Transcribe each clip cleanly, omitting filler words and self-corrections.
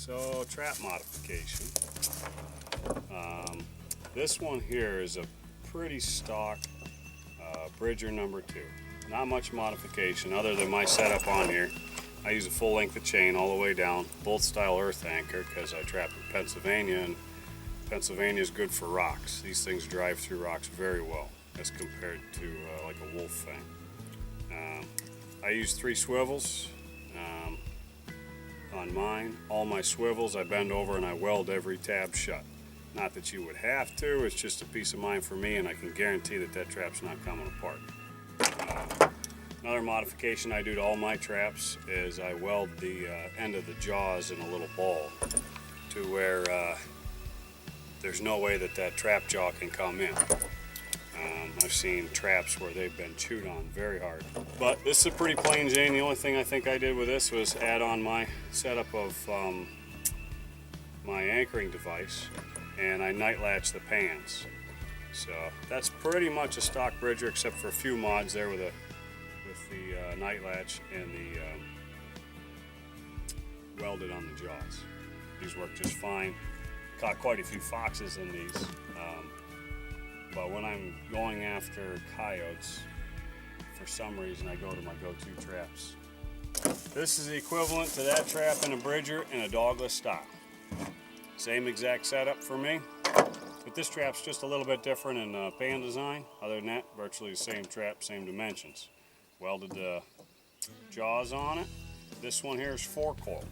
So, trap modification. This one here is a pretty stock Bridger number 2. Not much modification other than my setup on here. I use a full length of chain all the way down, bolt style earth anchor, because I trap in Pennsylvania, and Pennsylvania is good for rocks. These things drive through rocks very well as compared to like a wolf fang. I use 3 swivels on mine. All my swivels I bend over and I weld every tab shut. Not that you would have to, it's just a peace of mind for me, and I can guarantee that that trap's not coming apart. Another modification I do to all my traps is I weld the end of the jaws in a little ball to where there's no way that that trap jaw can come in. I've seen traps where they've been chewed on very hard. But this is a pretty plain Jane. The only thing I think I did with this was add on my setup of my anchoring device, and I night latch the pans. So that's pretty much a stock Bridger, except for a few mods there with the night latch and the welded on the jaws. These work just fine. Caught quite a few foxes in these. But when I'm going after coyotes, for some reason I go to my go-to traps. This is the equivalent to that trap in a Bridger in a Dogless style. Same exact setup for me, but this trap's just a little bit different in pan design. Other than that, virtually the same trap, same dimensions. Welded the jaws on it. This one here is 4 coil.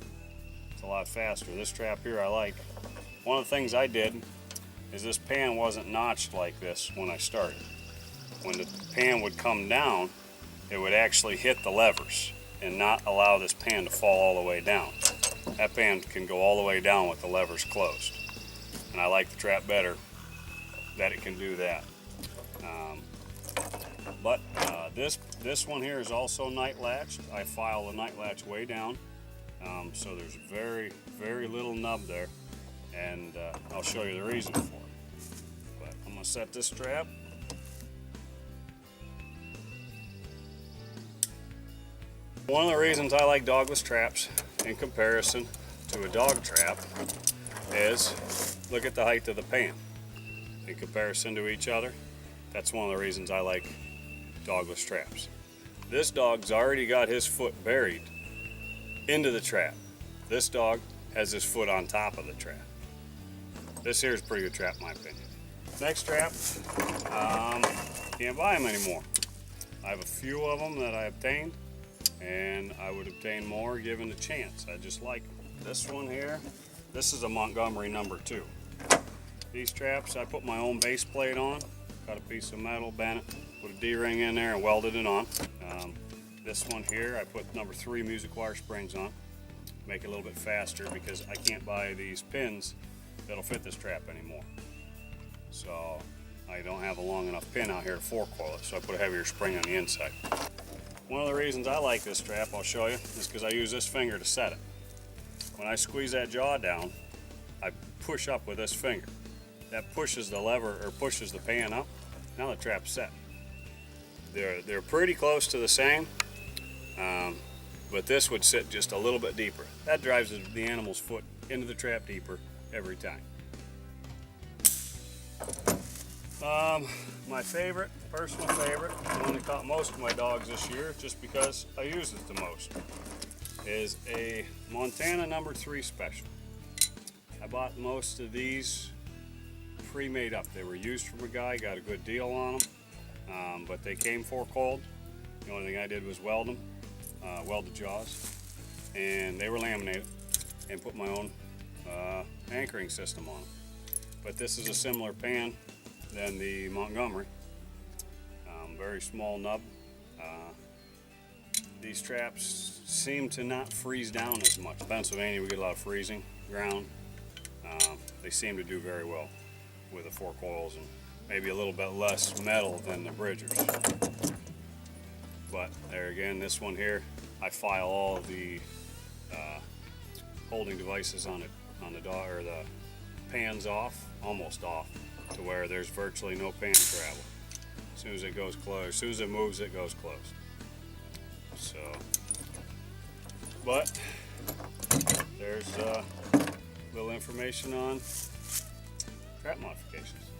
It's a lot faster. This trap here I like. One of the things I did is this pan wasn't notched like this when I started. When the pan would come down, it would actually hit the levers and not allow this pan to fall all the way down. That pan can go all the way down with the levers closed. And I like the trap better that it can do that. This one here is also night latched. I file the night latch way down, so there's very, very little nub there, and I'll show you the reason for it. But I'm gonna set this trap. One of the reasons I like dogless traps in comparison to a dog trap is look at the height of the pan in comparison to each other. That's one of the reasons I like dogless traps. This dog's already got his foot buried into the trap. This dog has his foot on top of the trap. This here is a pretty good trap in my opinion. Next trap, can't buy them anymore. I have a few of them that I obtained, and I would obtain more given the chance. I just like them. This one here, this is a Montgomery number 2. These traps, I put my own base plate on, cut a piece of metal, bent it, put a D-ring in there and welded it on. This one here, I put number 3 music wire springs on, make it a little bit faster because I can't buy these pins that'll fit this trap anymore. So I don't have a long enough pin out here to 4 coil it, so I put a heavier spring on the inside. One of the reasons I like this trap, I'll show you, is because I use this finger to set it. When I squeeze that jaw down, I push up with this finger. That pushes the lever, or pushes the pan up. Now the trap's set. They're pretty close to the same, but this would sit just a little bit deeper. That drives the animal's foot into the trap deeper every time. My favorite, personal favorite, the one that caught most of my dogs this year, just because I used it the most, is a Montana number 3 special. I bought most of these pre-made up. They were used from a guy, got a good deal on them, but they came 4 coiled. The only thing I did was weld them, weld the jaws, and they were laminated, and put my own anchoring system on them. But this is a similar pan than the Montgomery. Very small nub. These traps seem to not freeze down as much. Pennsylvania, we get a lot of freezing ground. They seem to do very well with the 4 coils and maybe a little bit less metal than the Bridgers. But there again, this one here, I file all of the holding devices on the dog, or the pans off, almost off, to where there's virtually no pan travel. As soon as it goes closed, as soon as it moves, it goes closed. So, but there's little information on trap modifications.